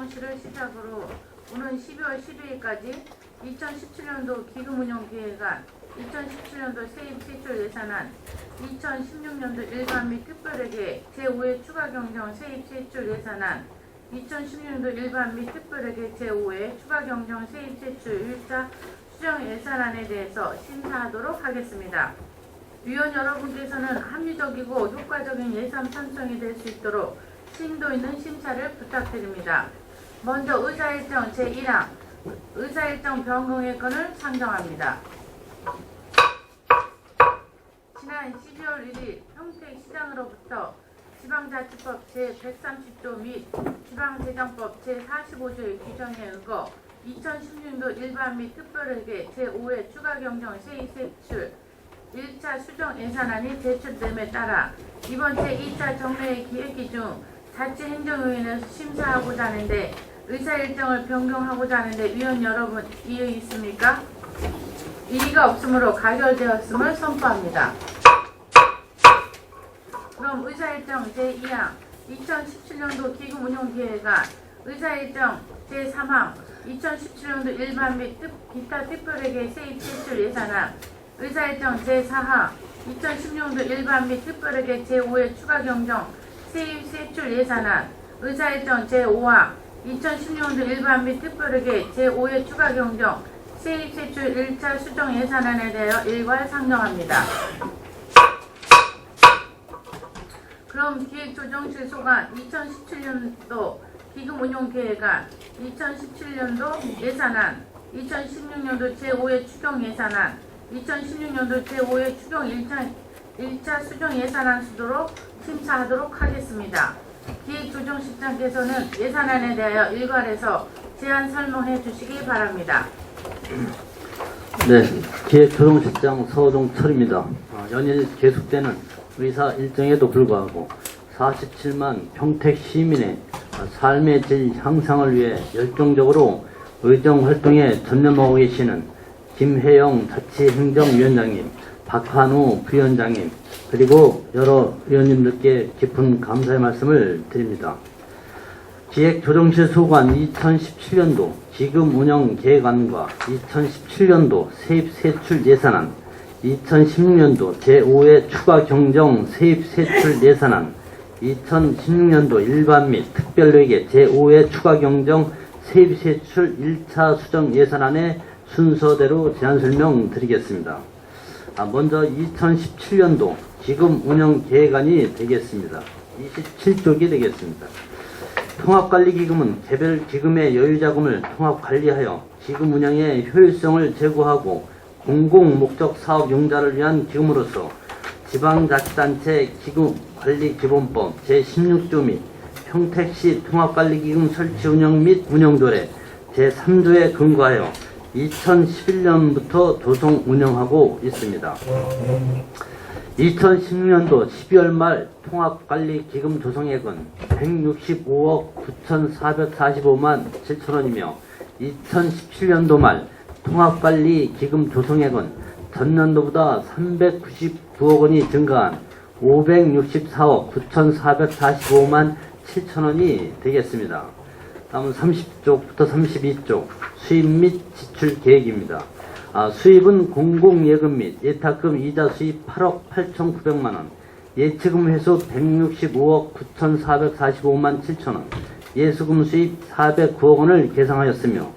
조정실을 시작으로 오는 12월 12일까지 2017년도 기금운용계획안, 2017년도 세입세출 예산안, 2016년도 일반 및 특별회계 제5회 추가경정 세입세출 예산안, 2016년도 일반 및 특별회계 제5회 추가경정 세입세출 1차 수정 예산안에 대해서 심사하도록 하겠습니다. 위원 여러분께서는 합리적이고 효과적인 예산 편성이 될 수 있도록 심도 있는 심사를 부탁드립니다. 먼저 의사일정 제1항 의사일정 변경의 건을 상정합니다. 지난 12월 1일 평택시장으로부터 지방자치법 제130조 및 지방재정법 제45조의 규정에 의거 2016년도 일반 및 특별회계 제5회 추가경정 세입세출 1차 수정 예산안이 제출됨에 따라 이번 제2차 정례회 기획기 중 자치행정위원회에서 심사하고자 하는데 의사일정을 변경하고자 하는데 위원 여러분 이의 있습니까? 이의가 없으므로 가결되었음을 선포합니다. 그럼 의사일정 제2항 2017년도 기금운용계획안 의사일정 제3항 2017년도 일반 및 기타 특별회계 세입세출 예산안 의사일정 제4항 2016년도 일반 및 특별회계 제5회 추가경정 세입세출 예산안 의사일정 제5항 2016년도 일반 및 특별회계 제5회 추가경정 세입세출 1차 수정 예산안에 대하여 일괄 상정합니다. 그럼 기획조정실 소관 2017년도 기금운용계획안 2017년도 예산안 2016년도 제5회 추경 예산안 2016년도 제5회 추경 1차 수정 예산안 수도로 심사하도록 하겠습니다. 기획조정실장께서는 예산안에 대하여 일괄해서 제안 설명해 주시기 바랍니다. 네, 기획조정실장 서동철입니다. 연일 계속되는 의사 일정에도 불구하고 47만 평택 시민의 삶의 질 향상을 위해 열정적으로 의정활동에 전념하고 계시는 김혜영 자치행정위원장님, 박한우 부위원장님, 그리고 여러 위원님들께 깊은 감사의 말씀을 드립니다. 기획조정실 소관 2017년도 기금운영계획안과 2017년도 세입세출 예산안, 2016년도 제5회 추가경정 세입세출 예산안, 2016년도 일반 및 특별회계 제5회 추가경정 세입세출 1차 수정 예산안의 순서대로 제안 설명드리겠습니다. 먼저 2017년도 기금운영계획안이 되겠습니다. 27쪽이 되겠습니다. 통합관리기금은 개별 기금의 여유자금을 통합관리하여 기금운영의 효율성을 제고하고 공공목적 사업 용자를 위한 기금으로서 지방자치단체 기금관리기본법 제16조 및 평택시 통합관리기금 설치운영 및 운영조례 제3조에 근거하여 2011년부터 조성 운영하고 있습니다. 2016년도 12월 말 통합관리기금 조성액은 165억 9,445만 7천원이며 2017년도 말 통합관리기금 조성액은 전년도보다 399억 원이 증가한 564억 9,445만 7천원이 되겠습니다. 다음은 30쪽부터 32쪽 수입 및 지출 계획입니다. 수입은 공공예금 및 예탁금 이자 수입 8억 8,900만원, 예치금 회수 165억 9,445만 7천원, 예수금 수입 409억 원을 계상하였으며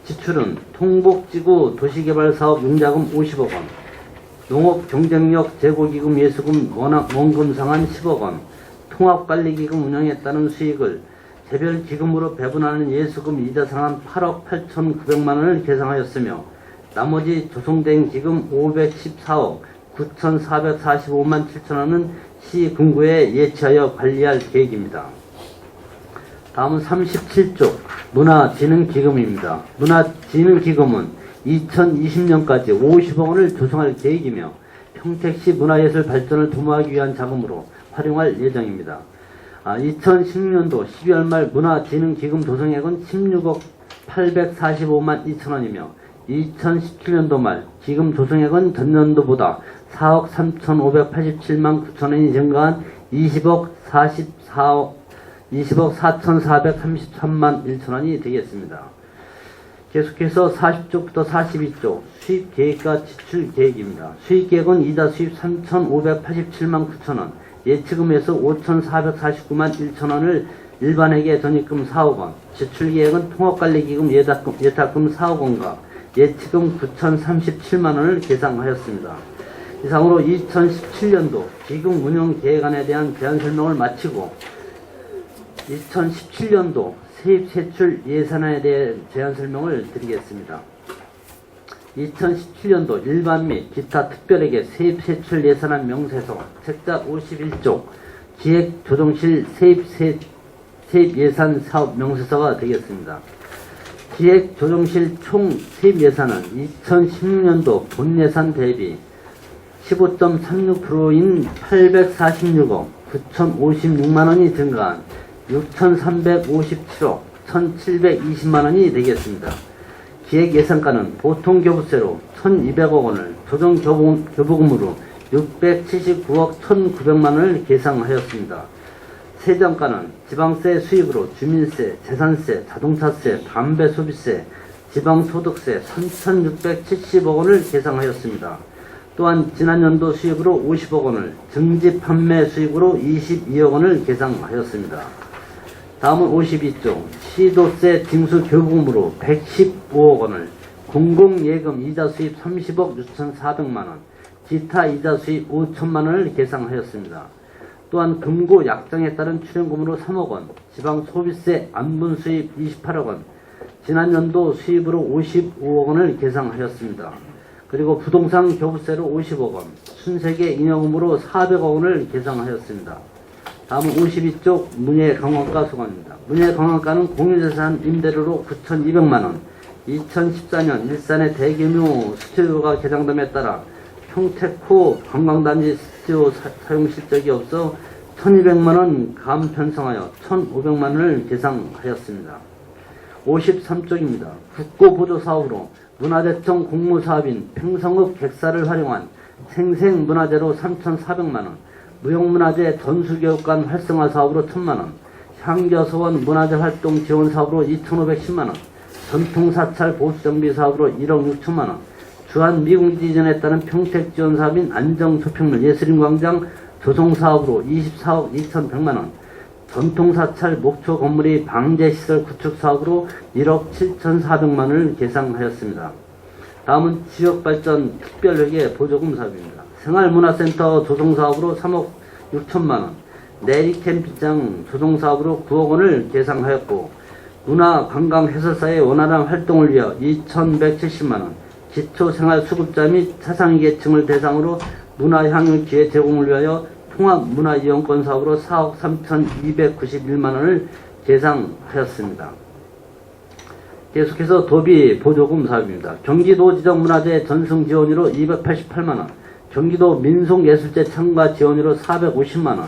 지출은 통복지구 도시개발사업 융자금 50억 원, 농업경쟁력 재고기금 예수금 원금 상환 10억 원, 통합관리기금 운영에 따른 수익을 개별기금으로 배분하는 예수금 이자 상환 8억 8,900만원을 계상하였으며 나머지 조성된 기금 514억 9,445만 7천원은 시금고에 예치하여 관리할 계획입니다. 다음은 37쪽 문화진흥기금입니다. 문화진흥기금은 2020년까지 50억 원을 조성할 계획이며 평택시 문화예술 발전을 도모하기 위한 자금으로 활용할 예정입니다. 2016년도 12월 말 문화진흥기금 조성액은 16억 845만 2천원이며 2017년도 말 기금 조성액은 전년도보다 4억 3,587만 9천원이 증가한 20억 20억 4,433만 1천원이 되겠습니다. 계속해서 40쪽부터 42쪽 수입 계획과 지출 계획입니다. 수입 계획은 이자 수입 3,587만 9천원, 예치금에서 5,449만 1천원을 일반회계 전입금 4억원, 지출 계획은 통합관리기금 예탁금 4억원과 예치금 9,037만원을 계상하였습니다. 이상으로 2017년도 기금 운영 계획안에 대한 제안 설명을 마치고 2017년도 세입 세출 예산안에 대한 제안 설명을 드리겠습니다. 2017년도 일반 및 기타 특별회계 세입 세출 예산안 명세서 책자 51쪽 기획조정실 세입 예산 사업 명세서가 되겠습니다. 기획조정실 총 세입 예산은 2016년도 본 예산 대비 15.36%인 846억 9,056만원이 증가한 6,357억 1,720만원이 되겠습니다. 기획 예산가는 보통 교부세로 1,200억 원을, 조정 교부금으로 679억 1,900만원을 계상하였습니다. 세정가는 지방세 수입으로 주민세, 재산세, 자동차세, 담배 소비세, 지방소득세 3,670억 원을 계상하였습니다. 또한 지난연도 수입으로 50억 원을, 증지 판매 수입으로 22억 원을 계상하였습니다. 다음은 52쪽 시도세 징수 교부금으로 115억 원을, 공공예금 이자 수입 30억 6,400만원, 기타 이자 수입 5천만원을 계상하였습니다. 또한 금고 약정에 따른 출연금으로 3억 원, 지방 소비세 안분 수입 28억 원, 지난연도 수입으로 55억 원을 계상하였습니다. 그리고 부동산 교부세로 50억 원, 순세계 인여금으로 400억 원을 계상하였습니다. 다음은 52쪽 문예관광가 소관입니다. 문예관광가는 공유재산 임대료로 9,200만원, 2014년 일산의 대규모 스튜디오가 개장됨에 따라 평택호 관광단지 스튜디오 사용 실적이 없어 1,200만원 감 편성하여 1,500만원을 계상하였습니다. 53쪽입니다. 국고보조사업으로 문화재청 공모사업인 팽성읍 객사를 활용한 생생문화재로 3,400만원, 무형문화재 전수교육관 활성화 사업으로 1,000만원, 향교서원 문화재 활동 지원 사업으로 2,510만원, 전통사찰 보수정비 사업으로 1억 6천만원, 주한 미군지 이전에 따른 평택 지원 사업인 안정쇼핑몰 예술인광장 조성 사업으로 24억 2,100만원, 전통사찰 목초 건물이 방제시설 구축 사업으로 1억 7,400만원을 계상하였습니다. 다음은 지역발전 특별회계 보조금 사업입니다. 생활문화센터 조성 사업으로 3억 6천만원, 내리캠핑장 조성 사업으로 9억 원을 계상하였고, 문화관광해설사의 원활한 활동을 위하여 2,170만원, 기초생활수급자 및 차상위계층을 대상으로 문화향유 기회 제공을 위하여 통합문화이용권 사업으로 4억 3,291만원을 계상하였습니다. 계속해서 도비 보조금 사업입니다. 경기도 지정문화재 전승 지원으로 288만원, 경기도 민속예술제 참가 지원으로 450만원,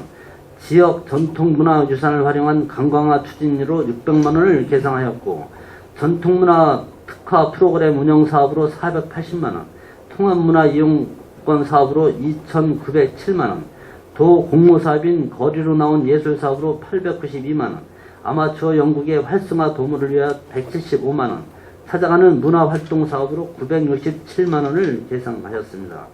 지역 전통문화유산을 활용한 관광화 추진으로 600만원을 계상하였고, 전통문화 특화 프로그램 운영 사업으로 480만원, 통합문화이용권 사업으로 2,907만원, 도 공모사업인 거리로 나온 예술사업으로 892만원, 아마추어 연극의 활성화 도모를 위하여 175만원, 찾아가는 문화활동사업으로 967만원을 계상하였습니다.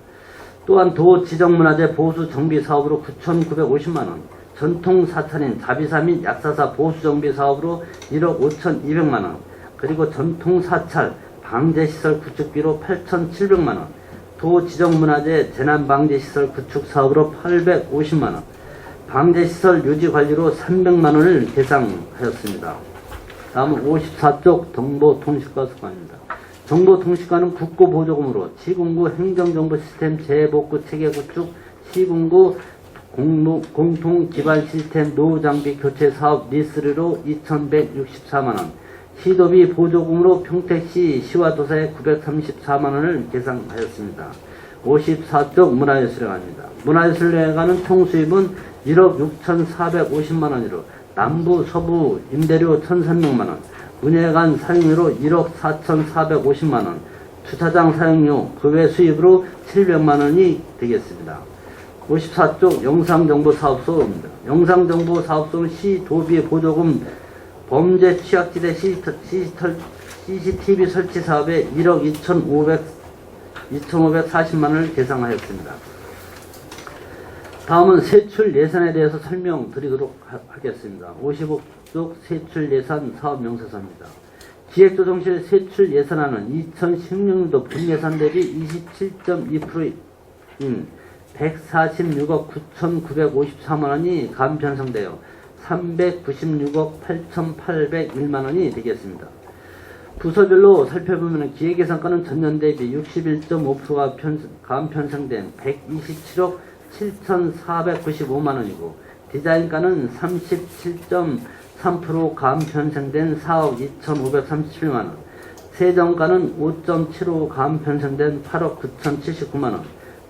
또한 도 지정문화재 보수 정비 사업으로 9,950만원, 전통사찰인 자비사 및 약사사 보수 정비 사업으로 1억 5,200만원, 그리고 전통사찰 방제시설 구축비로 8,700만원, 도 지정문화재 재난방제시설 구축 사업으로 850만원, 방제시설 유지관리로 300만원을 계상하였습니다. 다음은 54쪽 정보통신과 소관입니다. 정보통신과는 국고보조금으로 시군구 행정정보 시스템 재복구 체계 구축, 시군구 공통기반 시스템 노후장비 교체 사업 리스르로 2,164만원, 시도비 보조금으로 평택시 시와 도사에 934만원을 계상하였습니다. 54쪽 문화예술회관입니다. 문화예술회관은 총 수입은 1억 6,450만원으로 남부, 서부 임대료 1,300만원, 문예관 사용료로 1억 4,450만원, 주차장 사용료 그 외 수입으로 700만원이 되겠습니다. 54쪽 영상정보사업소입니다. 영상정보사업소는 시 도비 보조금 범죄 취약지대 CCTV 설치 사업에 1억 2,540만 원을 계상하였습니다. 다음은 세출 예산에 대해서 설명드리도록 하겠습니다. 55쪽 세출 예산 사업 명세서입니다. 기획조정실 세출 예산안은 2016년도 분예산 대비 27.2%인 146억 9,954만 원이 감편성되어 396억 8,801만 원이 되겠습니다. 부서별로 살펴보면 기획예산과는 전년 대비 61.5%가 감편성된 127억 7,495만 원이고, 디자인과는 37.3% 감편성된 4억 2,537만 원, 세정과는 5.75 감편성된 8억 9,079만 원,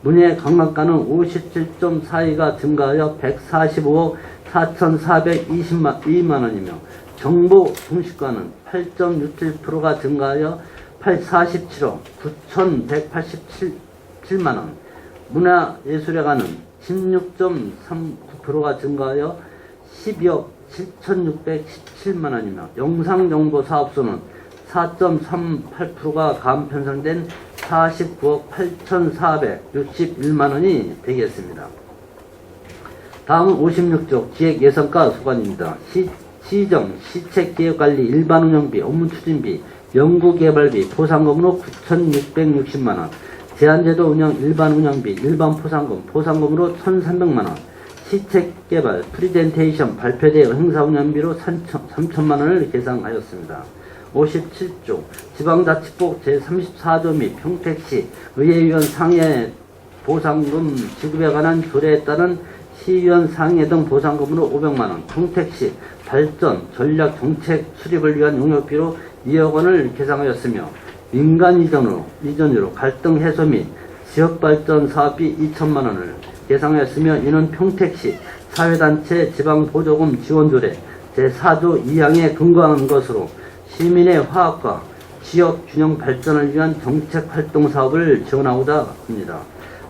문예관광과는 57.42가 증가하여 145억 4,422만 원이며, 정보통신과는 8.67%가 증가하여 47억 9,187만 원, 문화예술회관은 16.39%가 증가하여 12억 7,617만 원이며, 영상정보사업소는 4.38%가 감편성된 49억 8,461만 원이 되겠습니다. 다음은 56쪽 기획예산과 소관입니다. 시정, 시책기획관리, 일반운영비, 업무추진비, 연구개발비, 포상금으로 9,660만 원, 제한제도 운영 일반운영비, 일반포상금, 포상금으로 1,300만 원, 시책개발, 프리젠테이션, 발표대 행사운영비로 3천만 원을 계상하였습니다. 57조 지방자치법 제34조 및 평택시 의회의원 상해 보상금 지급에 관한 조례에 따른 시의원 상해 등 보상금으로 500만원, 평택시 발전 전략 정책 수립을 위한 용역비로 2억 원을 계상하였으며, 민간 이전으로 갈등 해소 및 지역발전 사업비 2천만 원을 계상하였으며, 이는 평택시 사회단체 지방보조금 지원조례 제4조 2항에 근거한 것으로 시민의 화합과 지역 균형 발전을 위한 정책 활동 사업을 지원하고자 합니다.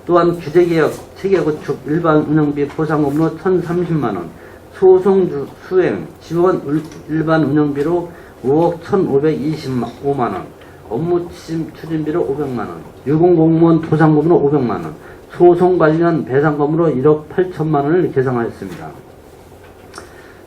또한 규제개혁, 체계구축, 일반 운영비 포상금으로 1,030만원, 소송 수행, 지원 일반 운영비로 5억 1,525만원, 업무 추진비로 500만원, 유공공무원 포상금으로 500만원, 소송 관련 배상금으로 1억 8천만원을 계상하였습니다.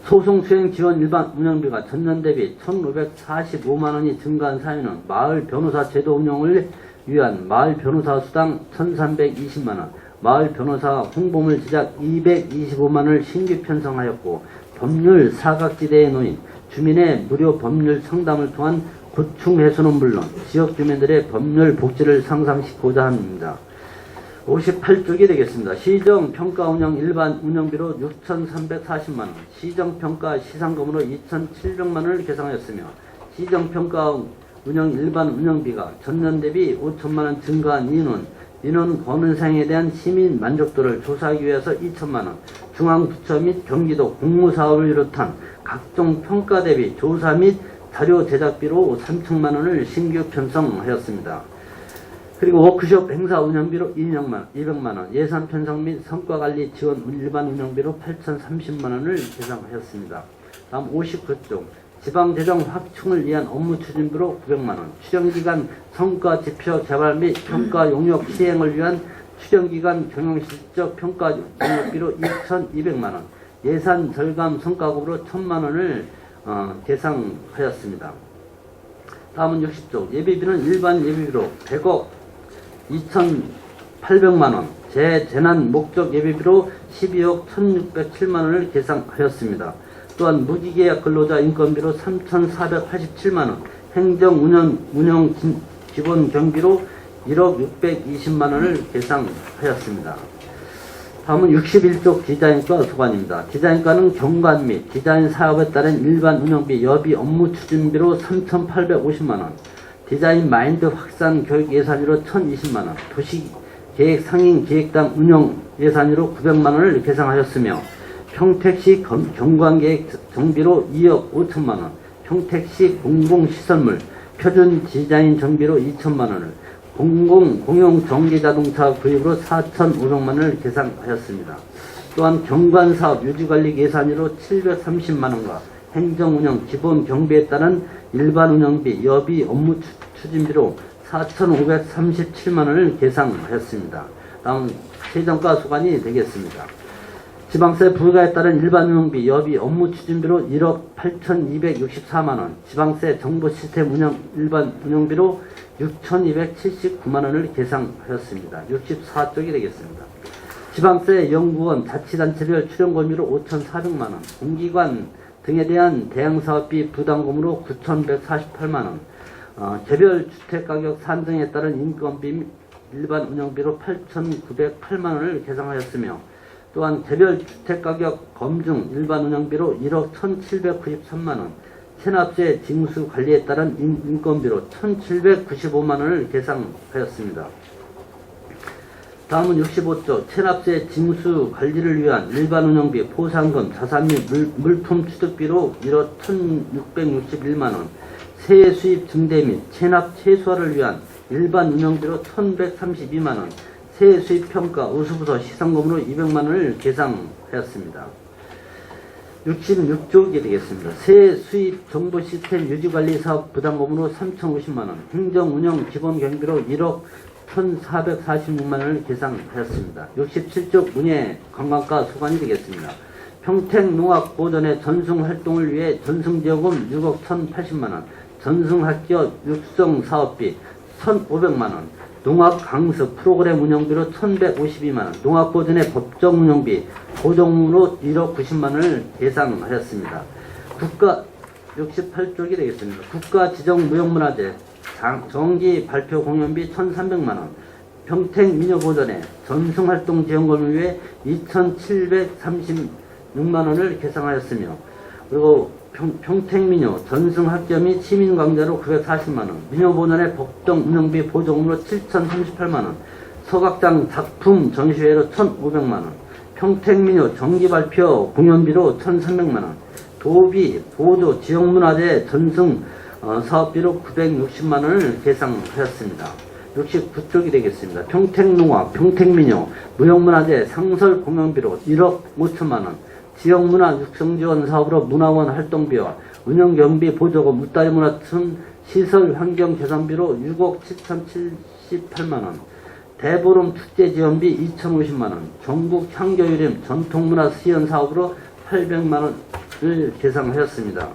소송 수행 지원 일반 운영비가 전년 대비 1,545만원이 증가한 사유는 마을 변호사 제도 운영을 위한 마을 변호사 수당 1,320만원, 마을 변호사 홍보물 제작 225만원을 신규 편성하였고, 법률 사각지대에 놓인 주민의 무료 법률 상담을 통한 고충 해소는 물론 지역 주민들의 법률 복지를 상상시키고자 합니다. 58쪽이 되겠습니다. 시정평가운영 일반 운영비로 6,340만원, 시정평가 시상금으로 2,700만원을 계상하였으며, 시정평가 운영 일반 운영비가 전년 대비 5천만원 증가한 이유는 인원 권한상에 대한 시민 만족도를 조사하기 위해서 2천만원, 중앙부처 및 경기도 공무사업을 비롯한 각종 평가 대비 조사 및 자료 제작비로 3천만원을 신규 편성하였습니다. 그리고 워크숍 행사 운영비로 200만원, 예산 편성 및 성과관리 지원 일반 운영비로 8,030만원을 계상하였습니다. 다음 59쪽 지방재정 확충을 위한 업무 추진비로 900만원, 추정기간 성과지표 개발 및 평가 용역 시행을 위한 추정기간 경영실적 평가 용역비로 2,200만원, 예산 절감 성과급으로 1,000만원을 계상하였습니다. 다음은 60쪽 예비비는 일반 예비비로 100억 2,800만원, 재난 목적 예비비로 12억 1,607만원을 계상하였습니다. 또한 무기계약 근로자 인건비로 3,487만원, 행정 운영 기본 경비로 1억 620만원을 계상하였습니다. 다음은 61쪽 디자인과 소관입니다. 디자인과는 경관 및 디자인 사업에 따른 일반 운영비 여비 업무 추진비로 3,850만원, 디자인 마인드 확산 교육 예산으로 1,020만원, 도시계획 상인 기획당 운영 예산으로 900만원을 계상하였으며, 평택시 경관계획 정비로 2억 5천만원, 평택시 공공시설물 표준 디자인 정비로 2천만원을, 공용 전기자동차 구입으로 4,500만원을 계산하였습니다. 또한 경관사업 유지관리 예산으로 730만원과 행정운영 기본 경비에 따른 일반 운영비, 여비, 업무 추진비로 4,537만원을 계산하였습니다. 다음 세정과 소관이 되겠습니다. 지방세 부과에 따른 일반 운영비, 여비, 업무 추진비로 1억 8,264만원, 지방세 정보 시스템 운영 일반 운영비로 6,279만원을 계산하였습니다. 64쪽이 되겠습니다. 지방세 연구원 자치단체별 출연금비로 5,400만원, 공기관 등에 대한 대형사업비 부담금으로 9,148만원, 개별 주택가격 산정에 따른 인건비 일반 운영비로 8,908만원을 계산하였으며, 또한 개별 주택가격 검증 일반 운영비로 1억 1,793만원, 체납세 징수 관리에 따른 인건비로 1,795만원을 계산하였습니다. 다음은 65조 체납세 징수 관리를 위한 일반 운영비, 포상금, 자산 및 물품 취득비로 1억 1,661만원, 세액 수입 증대 및 체납 최소화를 위한 일반 운영비로 1,132만원, 세액 수입 평가, 우수부서 시상금으로 200만원을 계산하였습니다. 66쪽이 되겠습니다. 세액 수입 정보 시스템 유지관리 사업 부담금으로 3,050만원, 행정운영 기본 경비로 1억 1,446만원을 계산하였습니다. 67쪽 문예 관광가 소관이 되겠습니다. 평택농악보전의 전승활동을 위해 전승지원금 6억 1,080만원, 전승학교 육성사업비 1,500만원, 농악강습 프로그램 운영비로 1,152만원, 농악보전의 법정 운영비 고정으로 1억 90만원을 계산하였습니다. 68쪽이 되겠습니다. 국가지정무형문화재 정기 발표 공연비 1,300만원, 평택민요보전의 전승활동 지원금을 위해 2,736만원을 계산하였으며, 그리고 평택민요 전승학교 및 시민광자로 940만원, 민요보전의 법정 운영비 보조금으로 7,038만원, 서각장 작품 전시회로 1,500만원, 평택민요 정기발표 공연비로 1,300만원, 도비 보조 지역문화재 전승 사업비로 960만원을 계산하였습니다. 69쪽이 되겠습니다. 평택농악, 평택민요, 무형문화재 상설 공연비로 1억 5천만원, 지역문화 육성지원 사업으로 문화원 활동비와 운영경비 보조금, 무따리문화촌 시설 환경 개선비로 6억 7,078만원, 대보름 축제지원비 2,050만원, 전국 향교유림 전통문화 수연 사업으로 800만원을 계산하였습니다.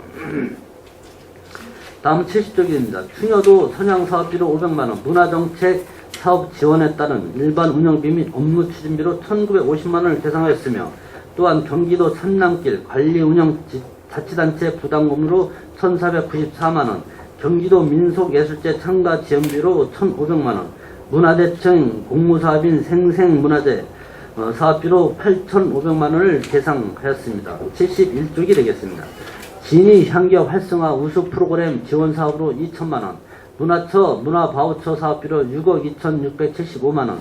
다음 70쪽입니다. 충여도 선양사업비로 500만원, 문화정책 사업 지원에 따른 일반 운영비 및 업무 추진비로 1,950만원을 계산하였으며, 또한 경기도 산남길 관리운영 자치단체 부담금으로 1,494만원, 경기도 민속예술제 참가 지원비로 1,500만원, 문화재청 공무사업인 생생문화재 사업비로 8,500만원을 계산하였습니다. 71쪽이 되겠습니다. 진위 향교 활성화 우수 프로그램 지원 사업으로 2천만원, 문화처 문화바우처 사업비로 6억 2,675만원,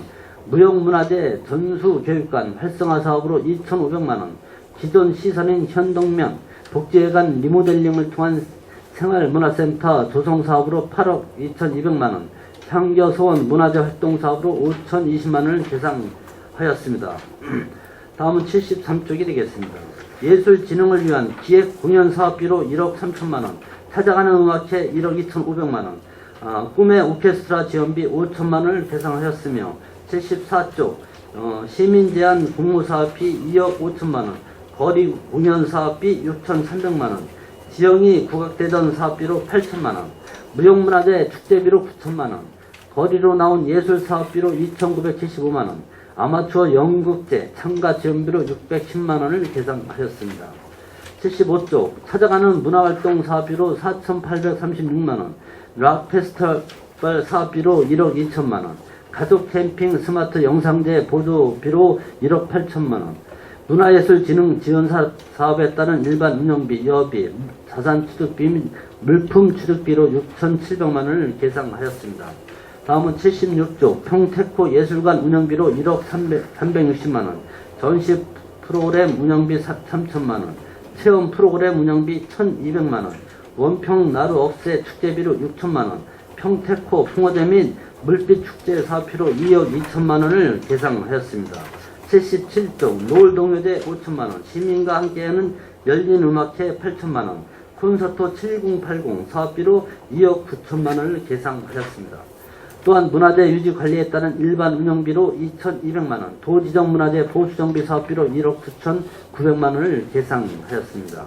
무형문화재 전수교육관 활성화 사업으로 2,500만원, 기존 시설인 현동면 복지회관 리모델링을 통한 생활문화센터 조성 사업으로 8억 2,200만원, 향교소원 문화재 활동 사업으로 5,020만원을 계산하였습니다. 다음은 73쪽이 되겠습니다. 예술진흥을 위한 기획 공연 사업비로 1억 3천만원, 찾아가는 음악회 1억 2,500만원, 꿈의 오케스트라 지원비 5천만원을 계산하였으며, 74쪽 시민제한 공모사업비 2억 5천만원, 거리 공연 사업비 6,300만원, 지영이 국악대전 사업비로 8천만원, 무형문화재 축제비로 9천만원, 거리로 나온 예술사업비로 2,975만원, 아마추어 연극제 참가 지원비로 610만원을 계산하였습니다. 75쪽 찾아가는 문화활동 사업비로 4,836만원, 락페스티벌 사업비로 1억 2천만원, 가족 캠핑 스마트 영상제 보조비로 1억 8천만원, 문화예술진흥 지원 사업에 따른 일반 운영비, 여비, 자산 취득비 및 물품 취득비로 6,700만원을 계산하였습니다. 다음은 76조 평택호 예술관 운영비로 1억 360만원, 전시 프로그램 운영비 3천만원, 체험 프로그램 운영비 1,200만원, 원평 나루 억새 축제비로 6천만원, 평택호 풍어제 및 물빛축제 사업비로 2억 2천만 원을 계상하였습니다. 77조 노을동요제 5천만 원, 시민과 함께하는 열린음악회 8천만 원, 콘서트 7080 사업비로 2억 9천만 원을 계상하였습니다. 또한 문화재 유지관리에 따른 일반 운영비로 2,200만 원, 도지정문화재 보수정비 사업비로 1억 9,900만 원을 계상하였습니다.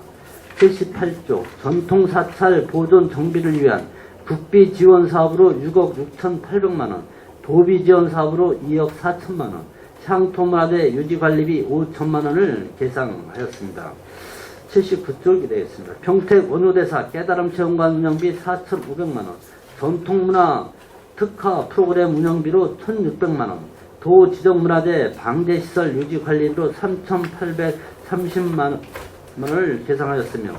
78조 전통사찰 보존 정비를 위한 국비 지원 사업으로 6억 6,800만 원, 도비 지원 사업으로 2억 4천만 원, 향토문화재 유지관리비 5천만 원을 계상하였습니다. 79쪽이 되겠습니다. 평택 원효대사 깨달음체험관 운영비 4,500만 원, 전통문화 특화 프로그램 운영비로 1,600만 원, 도지정문화재 방제시설 유지관리비로 3,830만 원을 계상하였으며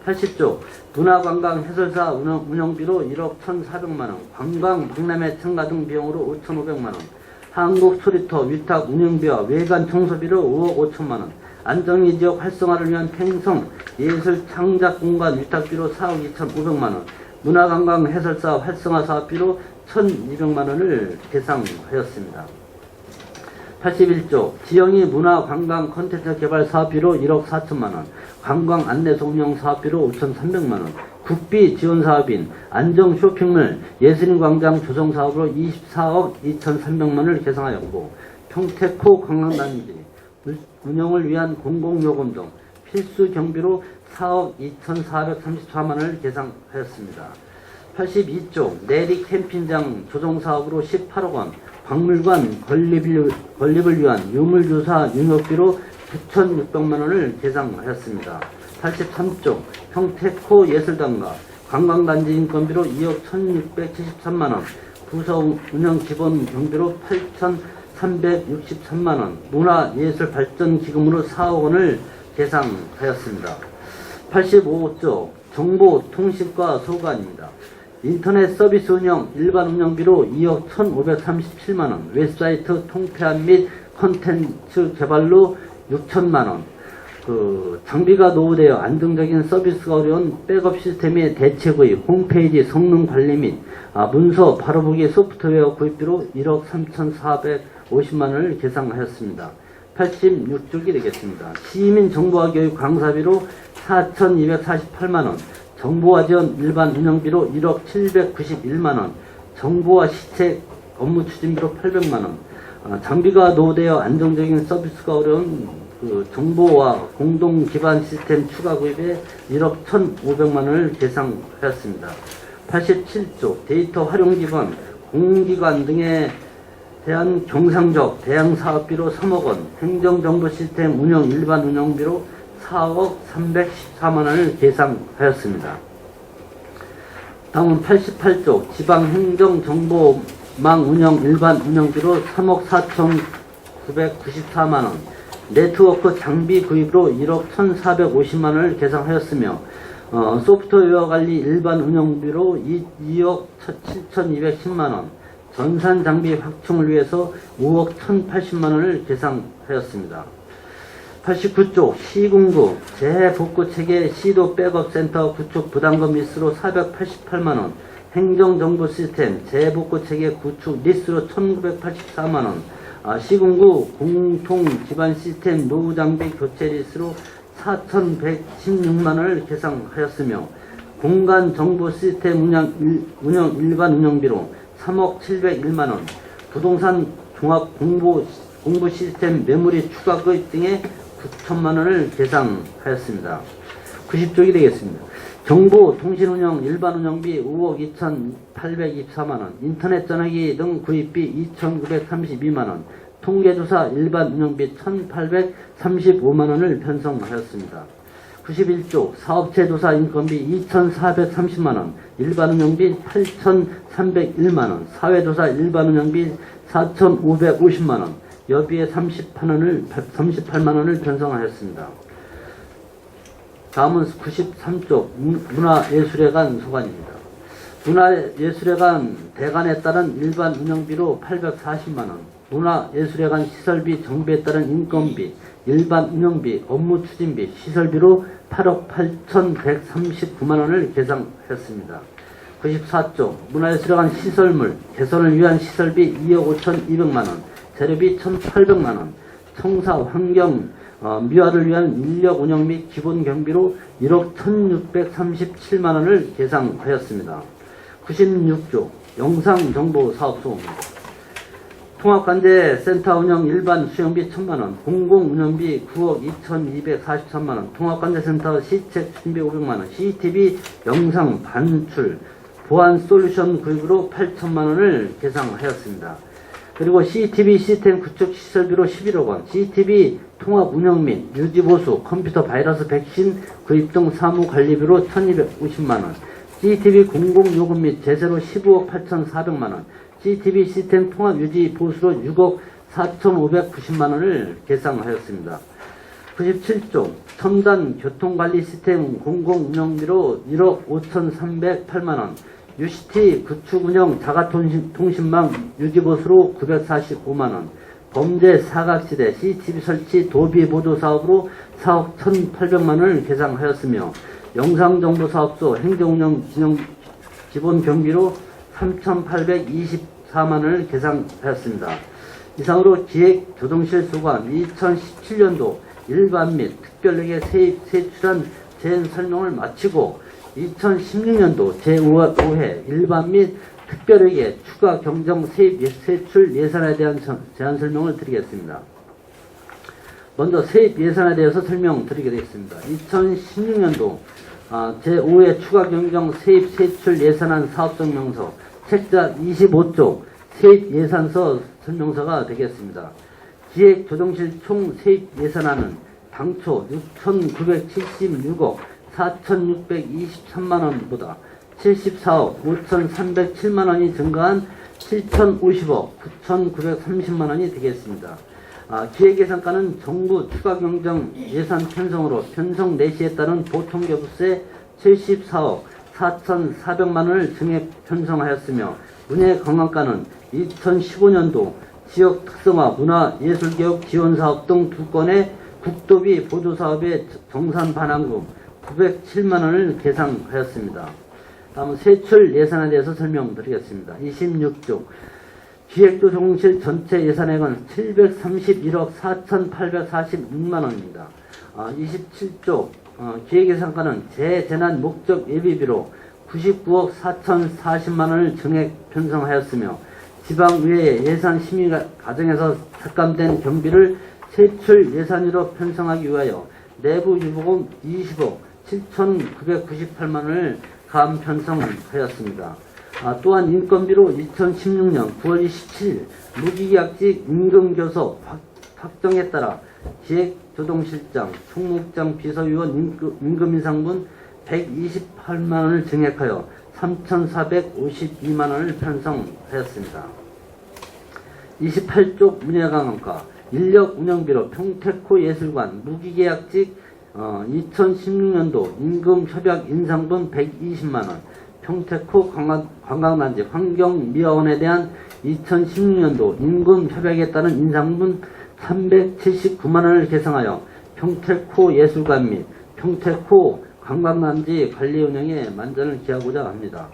80조 문화관광 해설사 운영비로 1억 1,400만 원, 관광 박람회 참가 등 비용으로 5,500만 원, 한국소리터 위탁 운영비와 외관 청소비로 5억 5천만 원, 안정리 지역 활성화를 위한 팽성 예술 창작 공간 위탁비로 4억 2,500만 원, 문화관광 해설사 활성화 사업비로 1,200만 원을 계상하였습니다. 81조 지영이 문화관광 콘텐츠 개발 사업비로 1억 4천만 원, 관광 안내소 운영 사업비로 5,300만 원, 국비 지원 사업인 안정 쇼핑몰 예술인광장 조성 사업으로 24억 2,300만 원을 계상하였고, 평택호 관광단지 운영을 위한 공공요금 등 필수 경비로 4억 2,434만 원을 계상하였습니다. 82조 내리 캠핑장 조성 사업으로 18억 원, 박물관 건립을 위한 유물조사 용역비로 9,600만 원을 계상하였습니다. 83조 평택호 예술단과 관광단지 인건비로 2억 1,673만 원, 부서 운영 기본 경비로 8,363만 원, 문화예술발전기금으로 4억 원을 계상하였습니다. 85조 정보통신과 소관입니다. 인터넷 서비스 운영 일반 운영비로 2억 1,537만 원, 웹사이트 통폐합 및 컨텐츠 개발로 6천만 원, 장비가 노후되어 안정적인 서비스가 어려운 백업 시스템의 대체구입, 홈페이지 성능 관리 및 문서 바로보기 소프트웨어 구입비로 1억 3,450만 원을 계상하였습니다. 86쪽이 되겠습니다. 시민 정보화 교육 강사비로 4,248만 원, 정보화 지원 일반 운영비로 1억 791만 원, 정보화 시책 업무 추진비로 800만 원, 장비가 노후되어 안정적인 서비스가 어려운 정보화 공동 기반 시스템 추가 구입에 1억 1,500만 원을 계상하였습니다. 87조 데이터 활용 기반 공기관 등에 대한 경상적 대항 사업비로 3억 원, 행정정보 시스템 운영 일반 운영비로 4억 314만 원을 계상하였습니다. 다음은 88조 지방행정정보망 운영 일반 운영비로 3억 4,994만 원, 네트워크 장비 구입으로 1억 1,450만 원을 계상하였으며 소프트웨어 관리 일반 운영비로 2억 7,210만 원, 전산 장비 확충을 위해서 5억 1,080만 원을 계상하였습니다. 89조 시군구 재해복구체계 시도 백업센터 구축 부담금 리스로 488만 원, 행정정보 시스템 재해복구체계 구축 리스로 1,984만 원, 시군구 공통기반 시스템 노후장비 교체 리스로 4,116만 원을 계상하였으며, 공간정보 시스템 운영 일반 운영비로 3억 701만 원, 부동산 종합 공부 시스템 메모리 추가 구입 등의 9천만 원을 계상하였습니다. 90쪽이 되겠습니다. 정보통신운영 일반 운영비 5억 2,824만 원, 인터넷 전화기 등 구입비 2,932만 원, 통계조사 일반 운영비 1,835만 원을 편성하였습니다. 91조 사업체조사 인건비 2,430만 원, 일반 운영비 8,301만 원, 사회조사 일반 운영비 4,550만 원, 여비에 38만 원을 편성하였습니다. 다음은 93조 문화예술회관 소관입니다. 문화예술회관 대관에 따른 일반 운영비로 840만 원, 문화예술회관 시설비 정비에 따른 인건비, 일반 운영비, 업무 추진비, 시설비로 8억 8,139만 원을 계상했습니다. 94조 문화예술관 시설물 개선을 위한 시설비 2억 5,200만원, 재료비 1,800만원, 청사 환경 미화를 위한 인력 운영 및 기본 경비로 1억 1,637만원을 계상하였습니다. 96조 영상정보사업소입니다. 통합관제센터 운영 일반 수용비 1,000만원, 공공운영비 9억 2,243만원, 통합관제센터 시책 추진비 500만원, CCTV 영상 반출, 보안 솔루션 구입으로 8천만원을 계상하였습니다. 그리고 CCTV 시스템 구축 시설비로 11억원, CCTV 통합 운영 및 유지 보수, 컴퓨터 바이러스 백신 구입 등 사무 관리비로 1,250만원, CCTV 공공요금 및 제세로 15억 8,400만원, CCTV 시스템 통합 유지 보수로 6억 4,590만원을 계상하였습니다. 97조 첨단 교통관리 시스템 공공운영비로 1억 5,308만원, UCT 구축 운영 자가통신망 유지보수로 945만원, 범죄 사각지대 CCTV 설치 도비 보도 사업으로 4억 1,800만원을 계상하였으며 영상정보사업소 행정운영 진영 기본 경비로 3,824만원을 계상하였습니다. 이상으로 기획조정실 소관 2017년도 일반 및 특별회계 세입 세출한 제한 설명을 마치고 2016년도 제5회 일반 및 특별회계 추가 경정 세입 세출 예산에 대한 제한 설명을 드리겠습니다. 먼저 세입 예산에 대해서 설명드리게 되겠습니다. 2016년도 제5회 추가 경정 세입 세출 예산안 사업성명서 책자 25쪽 세입 예산서 설명서가 되겠습니다. 기획조정실 총 세입 예산안은 당초 6,976억 4,623만원보다 74억 5,307만원이 증가한 7,050억 9,930만원이 되겠습니다. 기획예산가는 정부 추가 경정 예산 편성으로 편성 내시에 따른 보통교부세 74억 4,400만원을 증액 편성하였으며 문예관광가는 2015년도 지역 특성화 문화예술개혁 지원사업 등 2건의 국도비 보조사업의 정산 반환금 907만원을 계상하였습니다. 다음은 세출 예산에 대해서 설명드리겠습니다. 26조 기획조정실 전체 예산액은 731억 4,846만원입니다. 27조 기획예산가는 재재난 목적 예비비로 99억 4,040만원을 증액 편성하였으며 지방의회 예산 심의 과정에서 삭감된 경비를 세출 예산으로 편성하기 위하여 내부 유보금 20억 7,998만원을 감 편성하였습니다. 또한 인건비로 2016년 9월 27일 무기계약직 임금교섭 확정에 따라 기획조정실장, 총무국장 비서위원 임금인상분 128만원을 증액하여 3,452만원을 편성하였습니다. 28조 문예관광가 인력 운영비로 평택호 예술관 무기계약직 2016년도 임금협약 인상분 120만원, 평택호 관광단지 환경미화원에 대한 2016년도 임금협약에 따른 인상분 379만원을 계상하여 평택호 예술관 및 평택호 관광단지 관리 운영에 만전을 기하고자 합니다.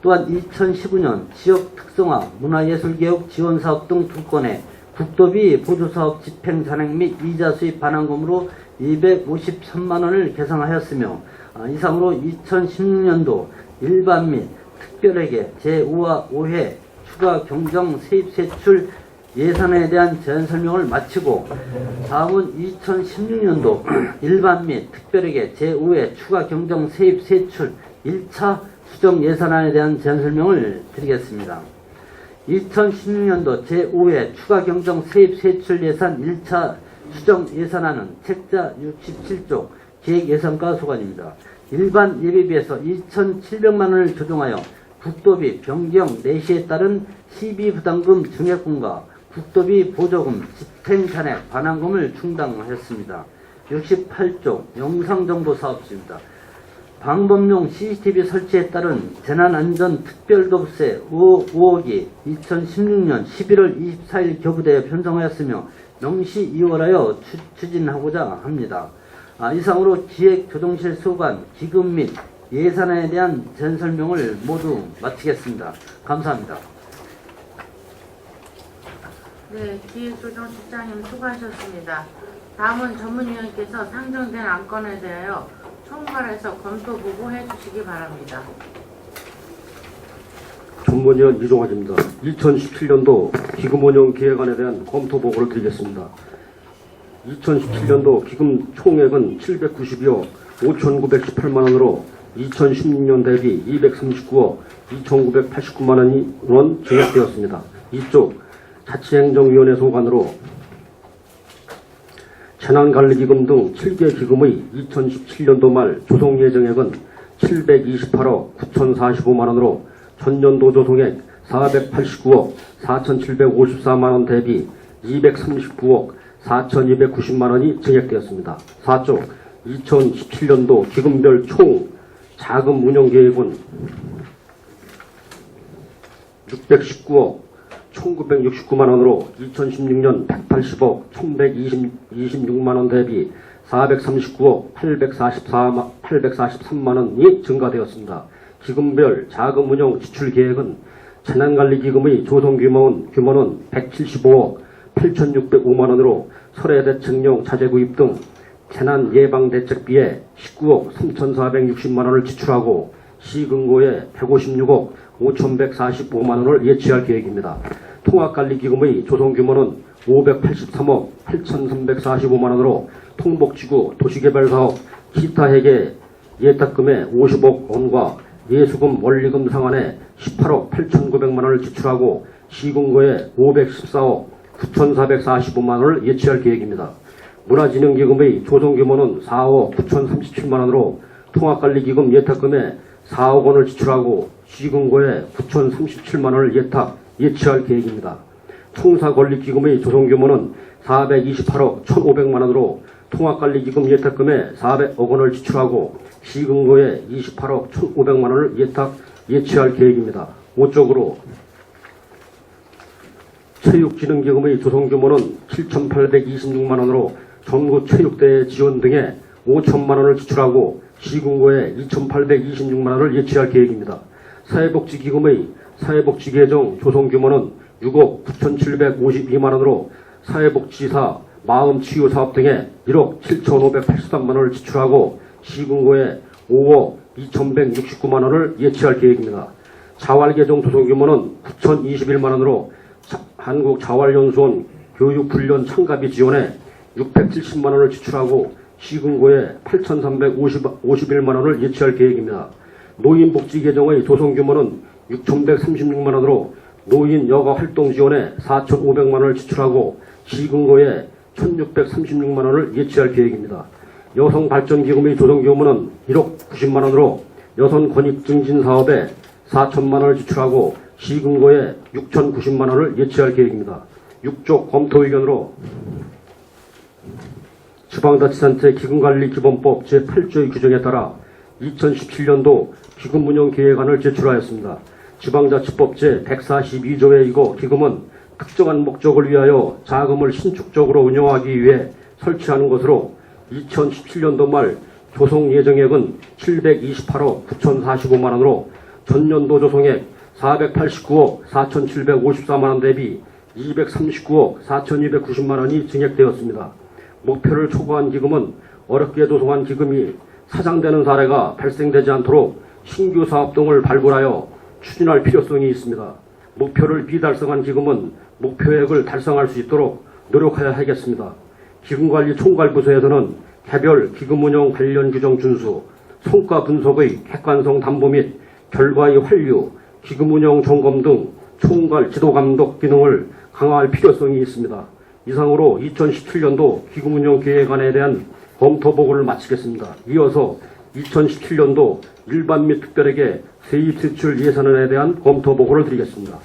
또한 2015년 지역 특성화 문화예술개혁 지원사업 등 2건의 국도비 보조사업 집행 잔액 및 이자 수입 반환금으로 253만원을 계상하였으며 이상으로 2016년도 일반 및 특별회계 제5와 5회 추가 경정 세입 세출 예산에 대한 제안 설명을 마치고 다음은 2016년도 일반 및 특별회계 제5회 추가 경정 세입 세출 1차 수정 예산안에 대한 제안 설명을 드리겠습니다. 2016년도 제5회 추가 경정 세입 세출 예산 1차 수정 예산안은 책자 67쪽 기획예산과 소관입니다. 일반 예비비에서 2,700만원을 조정하여 국도비 변경 내시에 따른 시비부담금 증액분과 국도비 보조금 집행잔액 반환금을 충당하였습니다. 68조 영상정보사업소입니다. 방범용 CCTV 설치에 따른 재난안전특별도부세 5억이 2016년 11월 24일 교부되어 편성하였으며 명시 이월하여 추진하고자 합니다. 이상으로 기획조정실 소관 기금 및 예산에 대한 전설명을 모두 마치겠습니다. 감사합니다. 네, 기획조정실장님 수고하셨습니다. 다음은 전문위원께서 상정된 안건에 대하여 총괄해서 검토 보고해 주시기 바랍니다. 전문위원 이종환입니다. 2017년도 기금운용 계획안에 대한 검토 보고를 드리겠습니다. 2017년도 기금 총액은 792억 5,918만원으로 2016년 대비 239억 2,989만원 증액되었습니다. 이쪽 자치행정위원회 소관으로 재난관리기금 등 7개 기금의 2017년도 말 조성 예정액은 728억 9,045만원으로 전년도 조성액 489억 4,754만원 대비 239억 4,290만원이 증액되었습니다. 4쪽 2017년도 기금별 총 자금 운영 계획은 619억 1,969만원으로 2016년 180억 1,126만원 대비 439억 843만원이 증가되었습니다. 기금별 자금 운영 지출 계획은 재난관리기금의 조성 규모는 175억 8,605만원으로 설해대책용 자재구입 등 재난예방대책비에 19억 3,460만원을 지출하고 시금고에 156억 5,145만원을 예치할 계획입니다. 통합관리기금의 조성 규모는 583억 8,345만원으로 통복지구 도시개발사업 기타회계 예탁금에 50억 원과 예수금 원리금 상환에 18억 8,900만원을 지출하고 시군고에 514억 9,445만원을 예치할 계획입니다. 문화진흥기금의 조성 규모는 4억 9,037만원으로 통합관리기금 예탁금에 4억 원을 지출하고 시군고에 9,037만원을 예치할 계획입니다. 총사권리기금의 조성 규모는 428억 1,500만원으로 통합관리기금 예탁금에 400억 원을 지출하고 시군고에 28억 1,500만원을 예치할 계획입니다. 5쪽으로 체육진흥기금의 조성 규모는 7,826만원으로 전국 체육대회 지원 등에 5천만원을 지출하고 시군고에 2,826만원을 예치할 계획입니다. 사회복지기금의 사회복지계정 조성 규모는 6억 9,752만원으로 사회복지사 마음치유사업 등에 1억 7,583만원을 지출하고 시군고에 5억 2,169만원을 예치할 계획입니다. 자활계정 조성 규모는 9,021만원으로 한국자활연수원 교육훈련 참가비 지원에 670만원을 지출하고 시군고에 8,351만원을 예치할 계획입니다. 노인복지계정의 조성 규모는 6,136만원으로 노인 여가 활동 지원에 4,500만원을 지출하고 시군고에 1,636만원을 예치할 계획입니다. 여성발전기금의 조성 규모는 1억 90만원으로 여성 권익 증진 사업에 4천만원을 지출하고 시군고에 6,090만원을 예치할 계획입니다. 6쪽 검토 의견으로 지방자치단체 기금관리기본법 제8조의 규정에 따라 2017년도 기금운용계획안을 제출하였습니다. 지방자치법 제142조에 이고 기금은 특정한 목적을 위하여 자금을 신축적으로 운영하기 위해 설치하는 것으로 2017년도 말 조성 예정액은 728억 9,045만원으로 전년도 조성액 489억 4,754만원 대비 239억 4,290만원이 증액되었습니다. 목표를 초과한 기금은 어렵게 조성한 기금이 사장되는 사례가 발생되지 않도록 신규 사업 등을 발굴하여 추진할 필요성이 있습니다. 목표를 비달성한 기금은 목표액을 달성할 수 있도록 노력해야 하겠습니다. 기금관리 총괄부서에서는 개별 기금운용 관련 규정 준수, 성과 분석의 객관성 담보 및 결과의 환류, 기금운용 점검 등 총괄 지도감독 기능을 강화할 필요성이 있습니다. 이상으로 2017년도 기금운용계획안에 대한 검토 보고를 마치겠습니다. 이어서 2017년도 일반 및 특별에게 세입 세출 예산안에 대한 검토 보고를 드리겠습니다.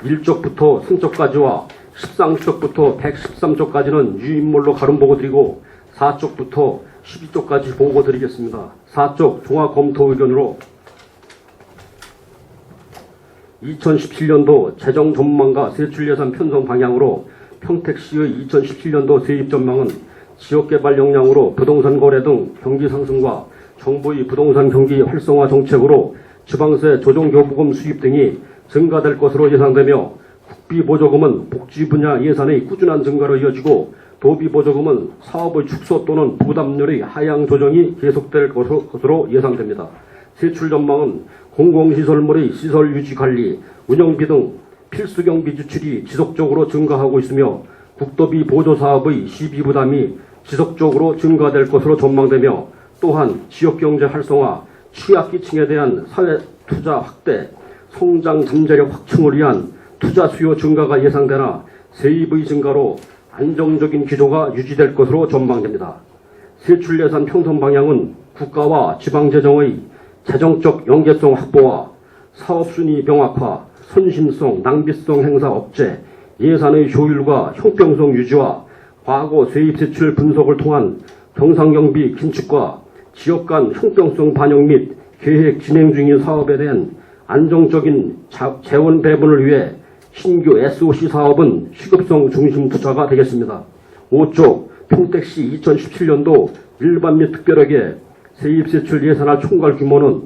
1쪽부터 승쪽까지와 13쪽부터 113쪽까지는 유인물로 가름 보고 드리고 4쪽부터 12쪽까지 보고 드리겠습니다. 4쪽 종합 검토 의견으로 2017년도 재정 전망과 세출 예산 편성 방향으로 평택시의 2017년도 세입 전망은 지역개발 역량으로 부동산 거래 등 경기 상승과 정부의 부동산 경기 활성화 정책으로 지방세 조정교부금 수입 등이 증가될 것으로 예상되며 국비보조금은 복지 분야 예산의 꾸준한 증가로 이어지고 도비보조금은 사업의 축소 또는 부담률의 하향 조정이 계속될 것으로 예상됩니다. 세출 전망은 공공시설물의 시설 유지 관리, 운영비 등 필수 경비 지출이 지속적으로 증가하고 있으며 국도비 보조 사업의 시비 부담이 지속적으로 증가될 것으로 전망되며 또한 지역경제 활성화, 취약계층에 대한 사회 투자 확대, 성장 잠재력 확충을 위한 투자 수요 증가가 예상되나 세입의 증가로 안정적인 기조가 유지될 것으로 전망됩니다. 세출 예산 편성 방향은 국가와 지방재정의 재정적 연계성 확보와 사업순위 병합화, 선심성, 낭비성 행사 억제, 예산의 효율과 형평성 유지와 과거 세입세출 분석을 통한 경상경비 긴축과 지역 간 형평성 반영 및 계획 진행 중인 사업에 대한 안정적인 재원 배분을 위해 신규 SOC 사업은 시급성 중심 투자가 되겠습니다. 5쪽 평택시 2017년도 일반 및 특별하게 세입세출 예산할 총괄 규모는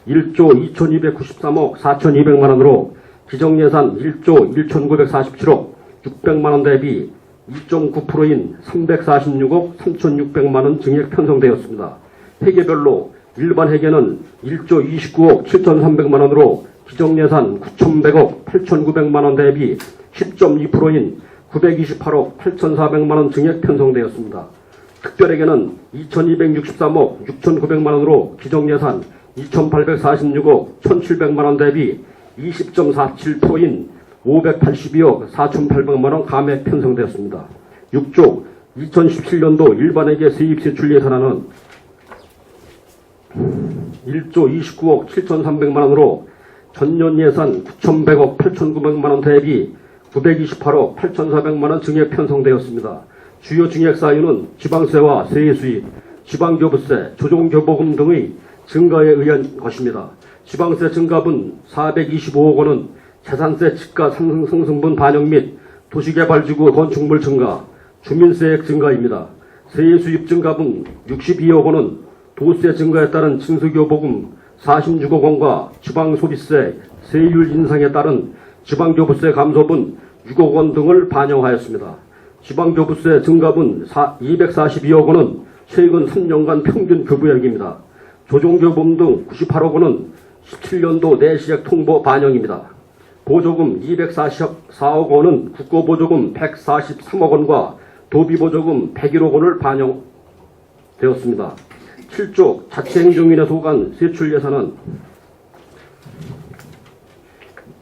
1조 2293억 4200만원으로 기정예산 1조 1947억 600만원 대비 2.9%인 346억 3600만원 증액 편성되었습니다. 회계별로 일반 회계는 1조 29억 7300만원으로 기정예산 9100억 8900만원 대비 10.2%인 928억 8400만원 증액 편성되었습니다. 특별회계는 2263억 6900만원으로 기정예산 2846억 1700만원 대비 20.47%인 582억 4800만원 감액 편성되었습니다. 6조 2017년도 일반회계 세입세출 예산안은 1조 29억 7300만원으로 전년 예산 9100억 8900만원 대비 928억 8400만원 증액 편성되었습니다. 주요 증액 사유는 지방세와 세수입, 지방교부세, 조정교부금 등의 증가에 의한 것입니다. 지방세 증가분 425억 원은 재산세 집가 상승분 반영 및 도시개발지구 건축물 증가, 주민세액 증가입니다. 세수입 증가분 62억 원은 도세 증가에 따른 징수교부금 46억 원과 지방소비세, 세율 인상에 따른 지방교부세 감소분 6억 원 등을 반영하였습니다. 지방교부세 증가분 242억 원은 최근 3년간 평균 교부액입니다. 조정교부금 등 98억 원은 17년도 내시액 통보 반영입니다. 보조금 244억 원은 국고보조금 143억 원과 도비보조금 101억 원을 반영되었습니다. 7조 자치행정인에 속한 세출 예산은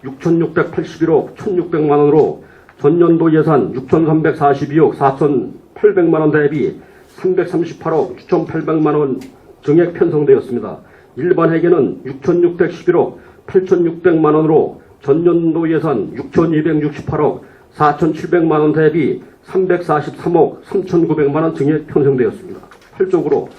6,681억 1,600만원으로 전년도 예산 6,342억 4,800만원 대비 338억 6,800만원 증액 편성되었습니다. 일반 회계는 6,611억 8,600만원으로 전년도 예산 6,268억 4,700만원 대비 343억 3,900만원 증액 편성되었습니다. 8쪽으로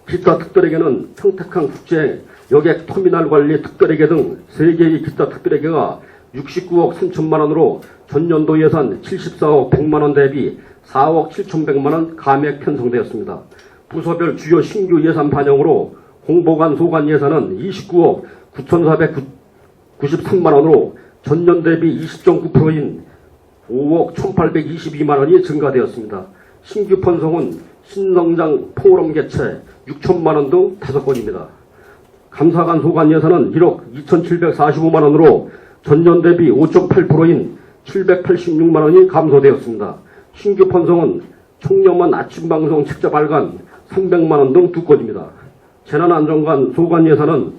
기타 특별회계는 평택항 국제 여객 터미널 관리 특별회계 등 3개의 기타 특별회계가 69억 3천만원으로 전년도 예산 74억 100만원 대비 4억 7,100만원 감액 편성되었습니다. 부서별 주요 신규 예산 반영으로 공보관 소관 예산은 29억 9,493만원으로 전년 대비 20.9%인 5억 1,822만원이 증가되었습니다. 신규 편성은 신성장 포럼 개최 6천만원 등 5건입니다. 감사관 소관 예산은 1억 2,745만원으로 전년 대비 5.8%인 786만원이 감소되었습니다. 신규 편성은 청렴한 아침방송 책자 발간 300만원 등 2건입니다. 재난안전관 소관 예산은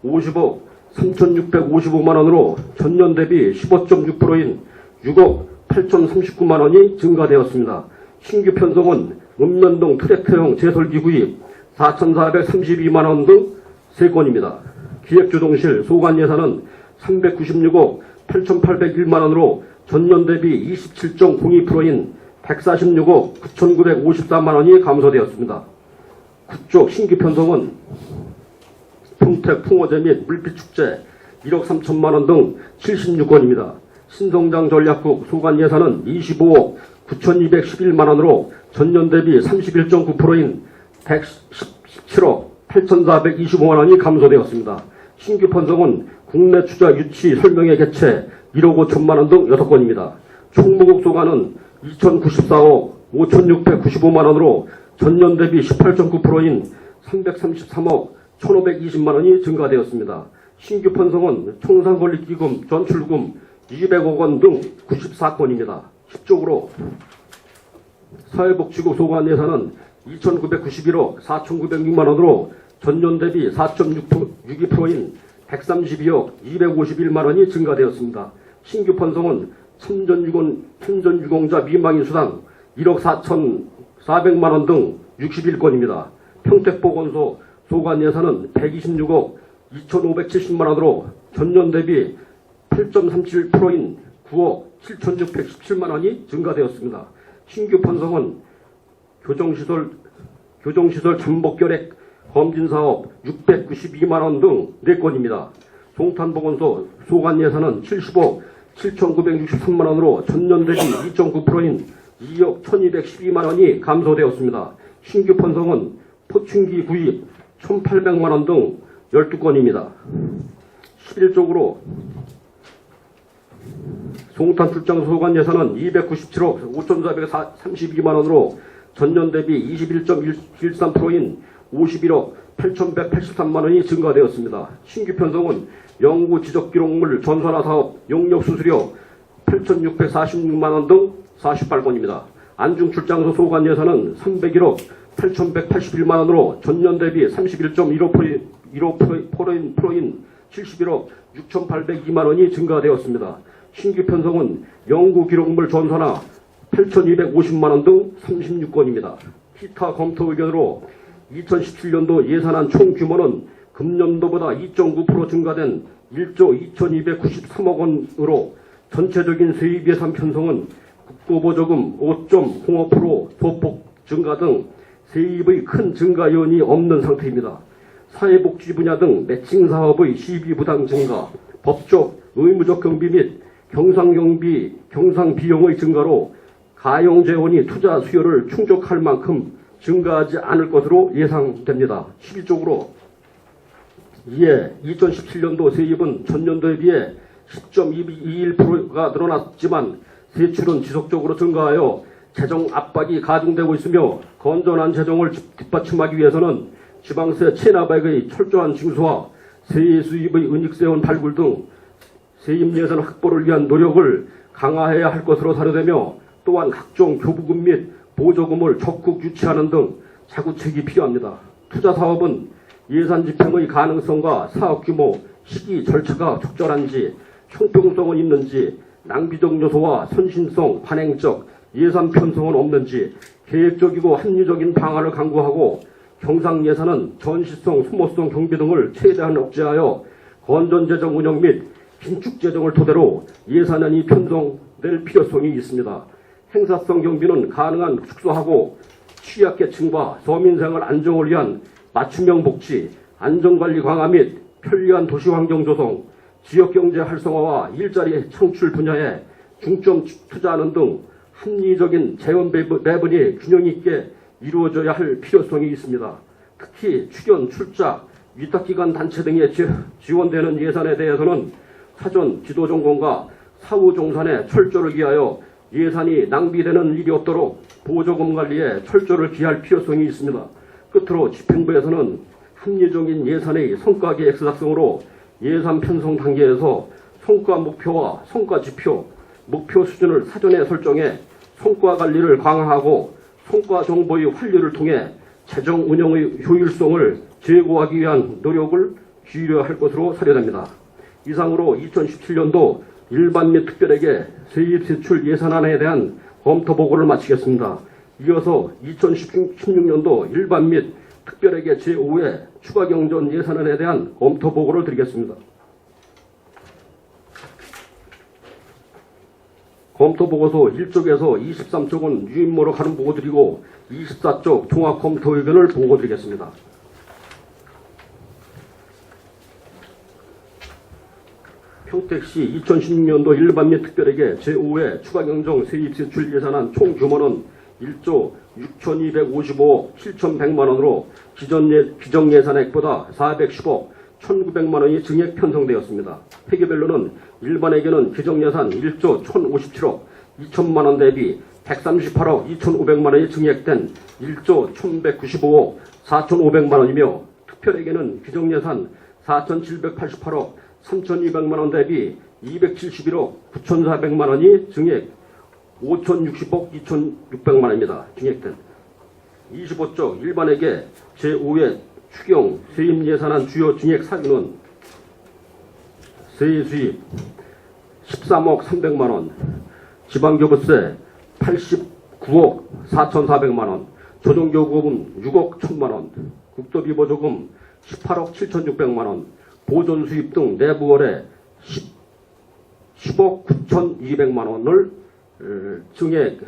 50억 3,655만원으로 전년 대비 15.6%인 6억 8,039만원이 증가되었습니다. 신규 편성은 읍면동 트랙터형 제설기구입 4,432만원 등 3건입니다. 기획조정실 소관 예산은 396억 8,801만원으로 전년 대비 27.02%인 146억 9,954만원이 감소되었습니다. 그쪽 신규 편성은 평택 풍어제 및 물빛축제, 1억 3천만 원 등 76건입니다. 신성장 전략국 소관 예산은 25억 9,211만 원으로 전년 대비 31.9%인 117억 8,425만 원이 감소되었습니다. 신규 편성은 국내 투자 유치 설명회 개최 1억 5천만 원 등 6건입니다. 총무국 소관은 2,094억 5,695만 원으로 전년 대비 18.9%인 333억 1,520만 원이 증가되었습니다. 신규 편성은 청산권리기금, 전출금 200억 원 등 94건입니다. 10쪽으로 사회복지국 소관 예산은 2,991억 4,906만 원으로 전년 대비 4.62%인 132억 251만 원이 증가되었습니다. 신규 편성은 천전유공자 미망인 수당 1억 4,400만 원 등 61건입니다. 평택보건소 소관 예산은 126억 2,570만 원으로 전년 대비 8.37%인 9억 7,617만 원이 증가되었습니다. 신규 편성은 교정시설 잠복결핵 검진사업 692만 원 등 4건입니다. 송탄보건소 소관 예산은 70억 7,963만 원으로 전년 대비 2.9%인 2억 1,212만 원이 감소되었습니다. 신규 편성은 포충기 구입 1,800만 원 등 12건입니다. 11쪽으로 송탄 출장 소관 예산은 297억 5,432만 원으로 전년 대비 21.13%인 51억 8,183만 원이 증가되었습니다. 신규 편성은 연구 지적 기록물 전산화 사업 용역 수수료 8,646만 원 등 48건입니다. 안중 출장소 소관 예산은 301억 8,181만 원으로 전년 대비 31.15%인 71억 6,802만 원이 증가되었습니다. 신규 편성은 연구 기록물 전산화 8,250만 원 등 36건입니다. 기타 검토 의견으로 2017년도 예산안 총 규모는 금년도보다 2.9% 증가된 1조 2,293억 원으로 전체적인 세입 예산 편성은 국고보조금 5.05% 소폭 증가 등 세입의 큰 증가 요인이 없는 상태입니다. 사회복지 분야 등 매칭 사업의 시비 부당 증가, 법적, 의무적 경비 및 경상 비용의 증가로 가용 재원이 투자 수요를 충족할 만큼 증가하지 않을 것으로 예상됩니다. 12쪽으로 이에 2017년도 세입은 전년도에 비해 10.21%가 늘어났지만 세출은 지속적으로 증가하여 재정 압박이 가중되고 있으며 건전한 재정을 뒷받침하기 위해서는 지방세 체납액의 철저한 징수와 세액 수입의 은닉세원 발굴 등 세입 예산 확보를 위한 노력을 강화해야 할 것으로 사료되며 또한 각종 교부금 및 보조금을 적극 유치하는 등 자구책이 필요합니다. 투자 사업은 예산 집행의 가능성과 사업 규모, 시기, 절차가 적절한지, 형평성은 있는지, 낭비적 요소와 선신성, 관행적, 예산 편성은 없는지 계획적이고 합리적인 방안을 강구하고 경상 예산은 전시성, 소모성 경비 등을 최대한 억제하여 건전재정 운영 및 긴축재정을 토대로 예산안이 편성될 필요성이 있습니다. 행사성 경비는 가능한 축소하고 취약계층과 서민생활 안정을 위한 맞춤형 복지, 안전관리 강화 및 편리한 도시환경 조성, 지역경제 활성화와 일자리 창출 분야에 중점 투자하는 등 합리적인 재원 배분이 균형 있게 이루어져야 할 필요성이 있습니다. 특히 출연, 출자, 위탁기관 단체 등에 지원되는 예산에 대해서는 사전 지도점검과 사후종산에 철저를 기하여 예산이 낭비되는 일이 없도록 보조금 관리에 철저를 기할 필요성이 있습니다. 끝으로 집행부에서는 합리적인 예산의 성과 계획 작성으로 예산 편성 단계에서 성과 목표와 성과 지표, 목표 수준을 사전에 설정해 성과 관리를 강화하고 성과 정보의 환류를 통해 재정 운영의 효율성을 제고하기 위한 노력을 기울여야 할 것으로 사료됩니다. 이상으로 2017년도 일반 및 특별에게 세입 세출 예산안에 대한 검토 보고를 마치겠습니다. 이어서 2016년도 일반 및 특별에게 제5회 추가 경전 예산안에 대한 검토 보고를 드리겠습니다. 검토 보고서 1쪽에서 23쪽은 유인모로 가는 보고 드리고 24쪽 종합 검토 의견을 보고 드리겠습니다. 평택시 2016년도 일반 및 특별회계 제5회 추가경정 세입세출 예산안 총 규모는 1조 6,255억 7,100만원으로 기정 예산액보다 410억 1,900만원이 증액 편성되었습니다. 회계별로는 일반회계는 기정 예산 1조 1,057억 2천만원 대비 138억 2,500만원이 증액된 1조 1,195억 4,500만원이며 특별회계는 기정 예산 4,788억 3,200만원 대비 271억 9,400만원이 증액 5,060억 2,600만원입니다. 증액된 25조 일반회계 제5회 추경 세입 예산안 주요 증액 사유는 세수입 13억 300만원, 지방교부세 89억 4,400만원, 조정교부금 6억 1,000만원, 국도비보조금 18억 7,600만원, 보존수입 등 내부월에 10억 9,200만원을 증액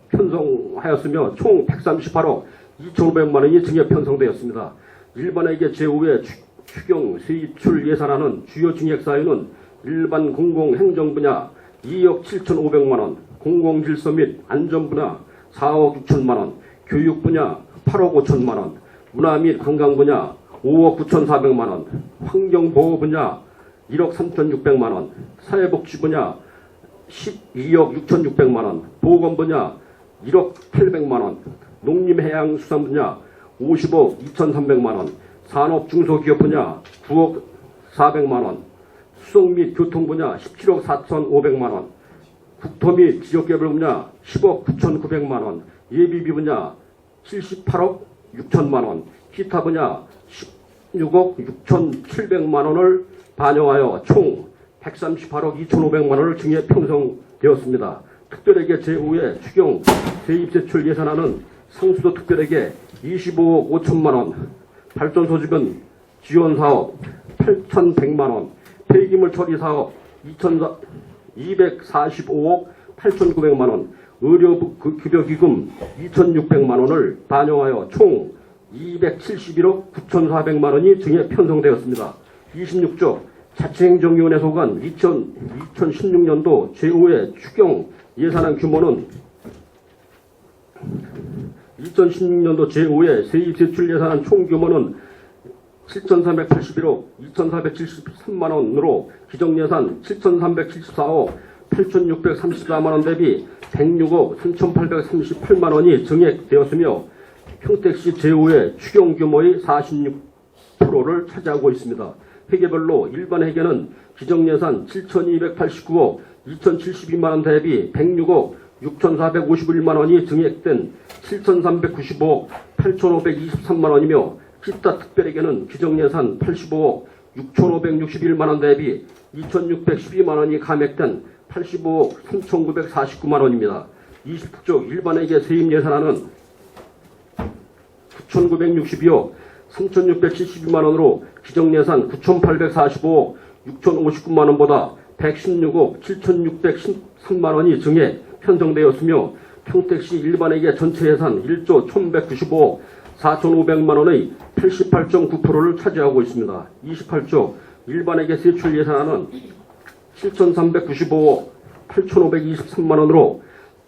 편성하였으며 총 138억 2,500만원이 증액 편성되었습니다. 일반회계 제5회 추경 세입출 예산안은 주요 증액 사유는 일반 공공행정 분야 2억 7,500만원, 공공질서 및 안전 분야 4억 6천만원, 교육 분야 8억 5천만원, 문화 및 관광 분야 5억 9,400만원, 환경보호 분야 1억 3,600만원, 사회복지 분야 12억 6,600만원, 보건 분야 1억 800만원, 농림해양수산 분야 50억 2,300만원, 산업중소기업 분야 9억 400만원, 수송 및 교통 분야 17억 4,500만원, 국토 및 지역개발 분야 10억 9,900만원, 예비비 분야 78억 6천만원, 기타 분야 16억 6,700만원을 반영하여 총 138억 2,500만원을 증액 편성되었습니다. 특별회계 제5회 추경 세입세출 예산안은 상수도 특별회계 25억 5천만원, 발전소지분 지원사업 8,100만원, 폐기물 처리사업 245억 8,900만원, 의료급여기금 2,600만원을 반영하여 총 271억 9,400만원이 증액 편성되었습니다. 26조 자치행정위원회 소관 2016년도 제5회 추경 예산안 규모는 2016년도 제5회 세입세출 예산안 총 규모는 7,381억 2,473만원으로 기정예산 7,374억 8,634만원 대비 106억 3,838만원이 증액되었으며 평택시 제5회 추경 규모의 46%를 차지하고 있습니다. 회계별로 일반 회계는 기정예산 7,289억 2,072만원 대비 106억 6,451만원이 증액된 7,395억 8,523만원이며 기타 특별회계는 기정예산 85억 6,561만원 대비 2,612만원이 감액된 85억 3,949만원입니다. 29조 일반회계 세입예산안은 9,962억 3,672만원으로 기정예산 9,845억 6,059만원보다 116억 7,613만원이 증액 편성되었으며 평택시 일반회계 전체 예산 1조 1,195억 4,500만원의 88.9%를 차지하고 있습니다. 28조 일반회계 세출 예산안은 7,395억 8,523만원으로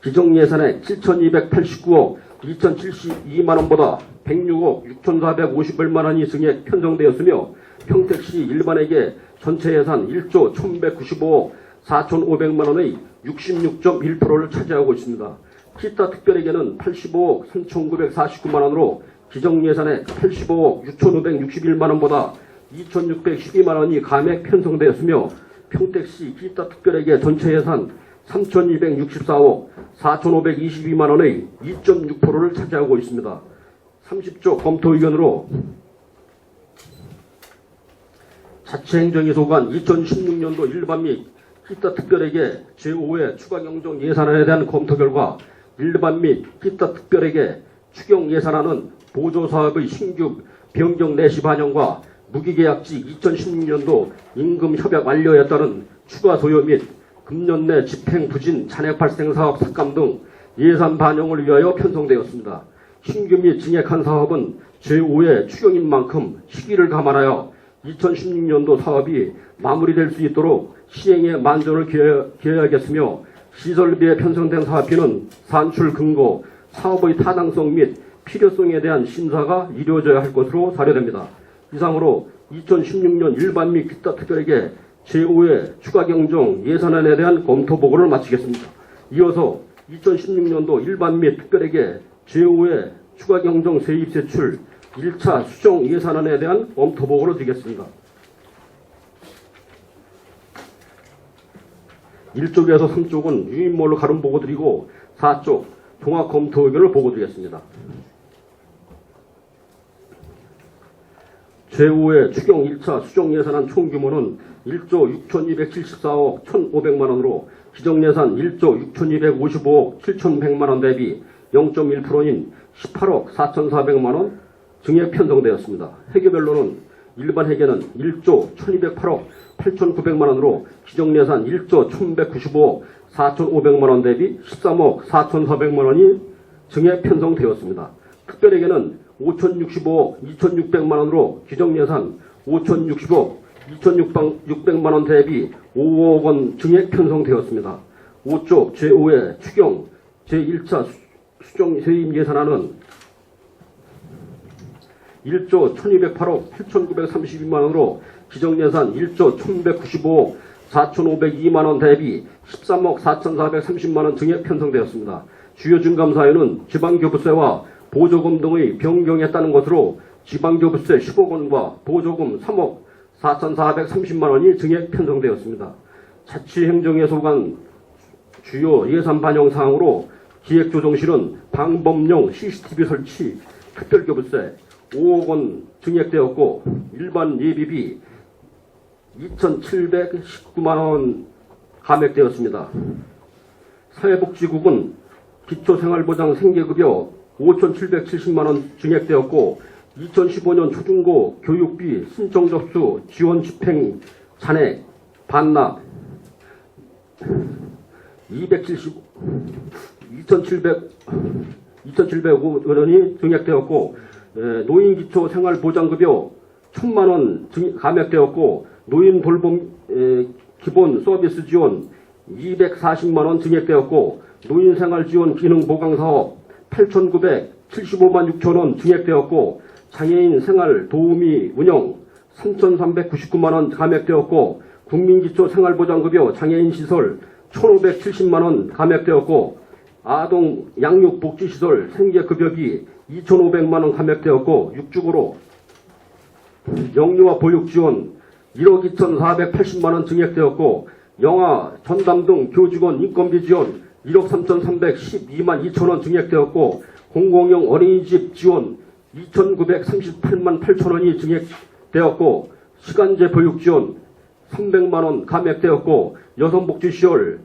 기정예산액 7,289억 2,072만원보다 106억 6,451만원이 증액 편성되었으며 평택시 일반회계 전체 예산 1조 1,195억 4,500만원의 66.1%를 차지하고 있습니다. 기타 특별회계는 85억 3,949만원으로 기정예산액 85억 6,561만원보다 2,612만원이 감액 편성되었으며 평택시 기타 특별회계 전체 예산 3,264억 4,522만원의 2.6%를 차지하고 있습니다. 30조 검토 의견으로 자치행정위 소관 2016년도 일반 및 기타 특별회계 제5회 추가경정 예산안에 대한 검토 결과 일반 및 기타 특별회계 추경 예산안은 보조사업의 신규 변경 내시 반영과 무기계약직 2016년도 임금협약 완료에 따른 추가 소요 및 금년 내 집행 부진 잔액 발생 사업 삭감 등 예산 반영을 위하여 편성되었습니다. 신규 및 증액한 사업은 제5회 추경인 만큼 시기를 감안하여 2016년도 사업이 마무리될 수 있도록 시행에 만전을 기해야겠으며 시설비에 편성된 사업비는 산출 근거, 사업의 타당성 및 필요성에 대한 심사가 이루어져야 할 것으로 사료됩니다. 이상으로 2016년 일반 및 기타 특별에게 제5회 추가 경정 예산안에 대한 검토 보고를 마치겠습니다. 이어서 2016년도 일반 및 특별에게 제5회 추가 경정 세입 세출 1차 수정 예산안에 대한 검토 보고를 드리겠습니다. 1쪽에서 3쪽은 유인몰로 가름 보고 드리고 4쪽 종합 검토 의견을 보고 드리겠습니다. 제5회 추경 1차 수정 예산안 총 규모는 1조 6,274억 1,500만원으로 기정예산 1조 6,255억 7,100만원 대비 0.1%인 18억 4,400만원 증액 편성되었습니다. 회계별로는 일반 회계는 1조 1,208억 8,900만원으로 기정예산 1조 1,195억 4,500만원 대비 13억 4,400만원이 증액 편성되었습니다. 특별회계는 5,065억 2,600만원으로 기정예산 5,060억 2,600만원 대비 5억 원 증액 편성되었습니다. 5쪽 제5회 추경 제1차 수정 세입 예산안은 1조 1,208억 8,932만원으로 기정예산 1조 1,195억 4,502만원 대비 13억 4,430만원 증액 편성되었습니다. 주요 증감사유는 지방교부세와 보조금 등의 변경에 따른 것으로 지방교부세 10억 원과 보조금 3억 4,430만원이 증액 편성되었습니다. 자치행정에 속한 주요 예산 반영 사항으로 기획조정실은 방범용 CCTV 설치 특별교부세 5억 원 증액되었고 일반 예비비 2,719만원 감액되었습니다. 사회복지국은 기초생활보장 생계급여 5,770만원 증액되었고 2015년 초중고 교육비 신청 접수 지원 집행 잔액 반납 2,705원이 증액되었고 노인기초 생활보장급여 1,000만원 감액되었고 노인 돌봄 기본 서비스 지원 240만원 증액되었고 노인생활지원 기능보강사업 8,975만 6천원 증액되었고 장애인 생활 도우미 운영 3,399만원 감액되었고 국민기초 생활보장급여 장애인 시설 1,570만원 감액되었고 아동 양육복지시설 생계급여비 2,500만원 감액되었고 육축으로 영유아 보육지원 1억 2,480만원 증액되었고 영아 전담 등 교직원 인건비 지원 1억 3,312만 2천원 증액되었고 공공형 어린이집 지원 2,938만 8천원이 증액되었고 시간제 보육 지원 300만원 감액되었고 여성복지시설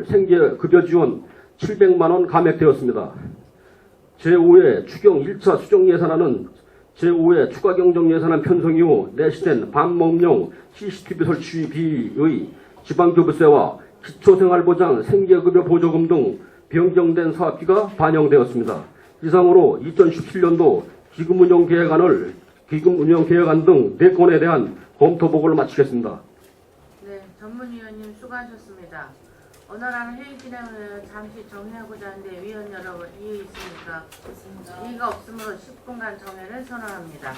생계급여 지원 700만원 감액되었습니다. 제5회 추경 1차 수정예산안은 제5회 추가경정예산안 편성 이후 내시된 방범용 CCTV 설치비의 지방교부세와 기초생활보장 생계급여 보조금 등 변경된 사업비가 반영되었습니다. 이상으로 2017년도 기금운영계획안 등 4건에 대한 검토 보고를 마치겠습니다. 네, 전문위원님 수고하셨습니다. 원활한 회의 진행을 잠시 정리하고자 하는데 위원 여러분 이의 있습니까? 이의가 없으므로 10분간 정회를 선언합니다.